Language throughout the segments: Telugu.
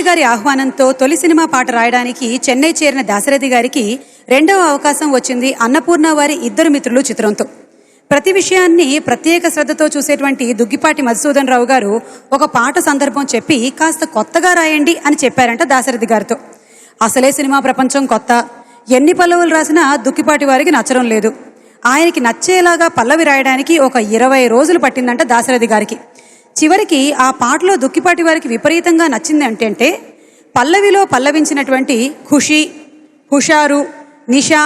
గారి ఆహ్వానంతో తొలి సినిమా పాట రాయడానికి చెన్నై చేరిన దాశరథి గారికి రెండవ అవకాశం వచ్చింది అన్నపూర్ణ వారి ఇద్దరు మిత్రులు చిత్రంతో. ప్రతి విషయాన్ని ప్రత్యేక శ్రద్ధతో చూసేటువంటి దుగ్గిపాటి మధుసూదన్ రావు గారు ఒక పాట సందర్భం చెప్పి కాస్త కొత్తగా రాయండి అని చెప్పారంట దాశరథి గారితో. అసలే సినిమా ప్రపంచం కొత్త, ఎన్ని పల్లవులు రాసినా దుగ్గిపాటి వారికి నచ్చడం లేదు. ఆయనకి నచ్చేలాగా పల్లవి రాయడానికి ఒక 20 రోజులు పట్టిందంట దాశరథి గారికి. చివరికి ఆ పాటలో దుక్కిపాటి వారికి విపరీతంగా నచ్చింది అంటే పల్లవిలో పల్లవించినటువంటి ఖుషి, హుషారు, నిషా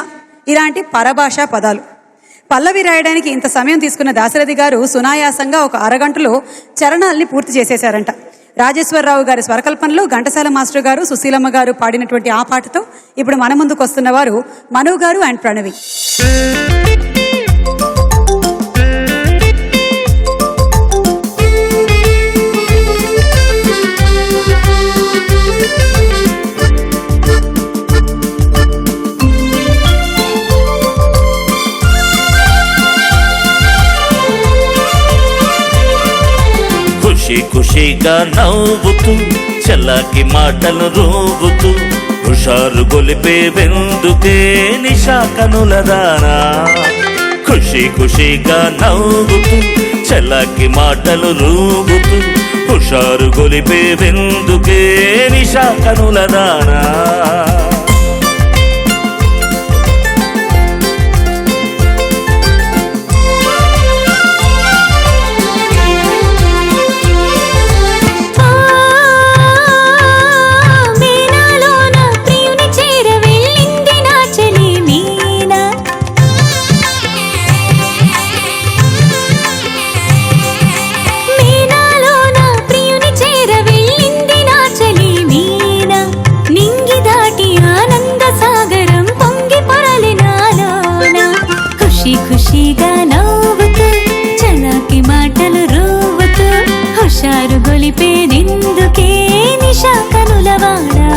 ఇలాంటి పరభాషా పదాలు. పల్లవి రాయడానికి ఇంత సమయం తీసుకున్న దాశరథి గారు సునాయాసంగా ఒక అరగంటలో చరణాల్ని పూర్తి చేసేశారంట. రాజేశ్వరరావు గారి స్వరకల్పనలో ఘంటసాల మాస్టర్ గారు, సుశీలమ్మ గారు పాడినటువంటి ఆ పాటతో ఇప్పుడు మన ముందుకు వస్తున్న వారు మను గారు అండ్ ప్రణవి. ఖుషిగా నవ్వుతూ చల్లాకి మాటలు రూగుతూ హుషారు గొలిపే వెందుకే నిషా కనుల దానా. ఖుషిగా నవ్వుతూ చల్లాకి మాటలు రూగుతూ హుషారు గొలిపే వెందుకే నిషా కనుల దానా. ఖుషిగా నవ్వుతూ చలాకి మాటలు రూవుతూ హుషారు గొలిపే నిందుకే నిషా కనులవాడా.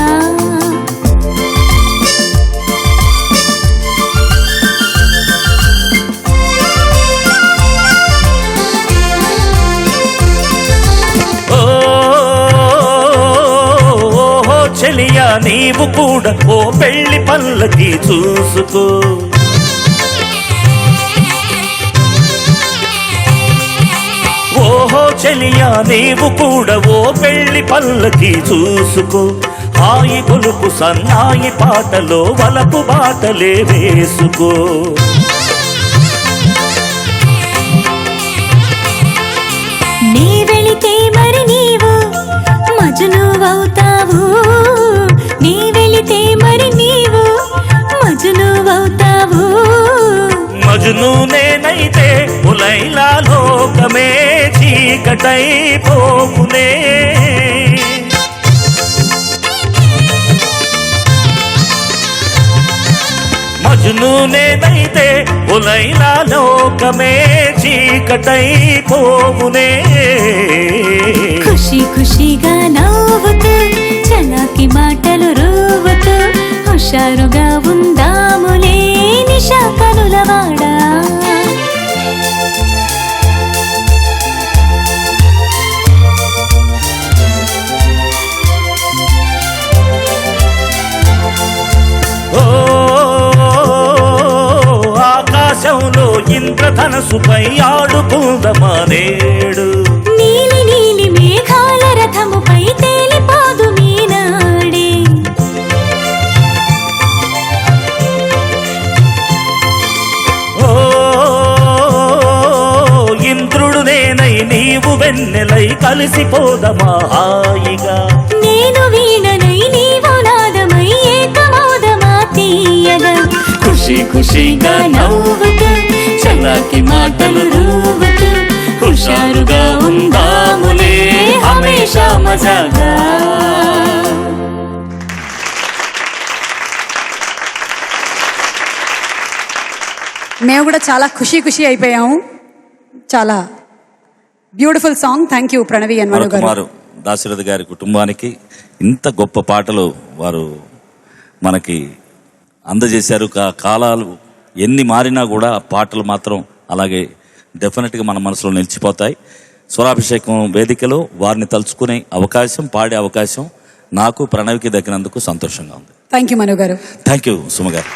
ఓహో చెలియా నీవు కూడా ఓ పెళ్లి పల్లకి చూసుకో. ఓహో చెలియా నీవు కూడా ఓ పెళ్లి పల్లకి చూసుకో. హాయి గొలుపు సన్నాయి పాటలో వలపు బాటలే వేసుకో. నీ వెళితే మరి నీవు మజను అవుతావు, నీ వెళితే మరి నీవు మజను అవుతావు. మజను నేనైతే ఉలైలా లోకమే చీకటై పోకునే. మజను నేనైతే ఉలైలా లోకమే చీకటై పోకునే. ఖుషిగా నవ్వుతూ చలాకి మాటలు రూవుతూ హుషారుగా ఉందాములే నిషా కనులవాడా. ఆకాశంలో ఇంద్రధనసుపై ఆడుకుందమా నేడు. నీలి నీలి మేఘాల రథముపై తేలిపోదు మీనాడే. ఓ ఇంద్రుడు నేనై నీవు వెన్నెలై కలిసిపోదమా హాయిగా. నేను వీణనై నీవు నాదమై ఏకమౌదమా తీయగా. ఖుషిగా నవ్వుతూ చలాకి మాటలు రూవుతూ హుషారుగా ఉందాములే హమేషా మజాగా. మేము కూడా చాలా ఖుషి అయిపోయాము. చాలా beautiful song. Thank you Pranavi and Manu garu. Dasarathi గారి కుటుంబానికి ఇంత గొప్ప పాటలు వారు మనకి అందజేశారు. కాలాలు ఎన్ని మారినా కూడా పాటలు మాత్రం అలాగే డెఫినెట్గా మన మనసులో నిలిచిపోతాయి. స్వరాభిషేకం వేదికలో వారిని తలుచుకునే అవకాశం, పాడే అవకాశం నాకు ప్రణవ్కి దక్కినందుకు సంతోషంగా ఉంది. థ్యాంక్ యూ మను గారు. థ్యాంక్ యూ సుమ గారు.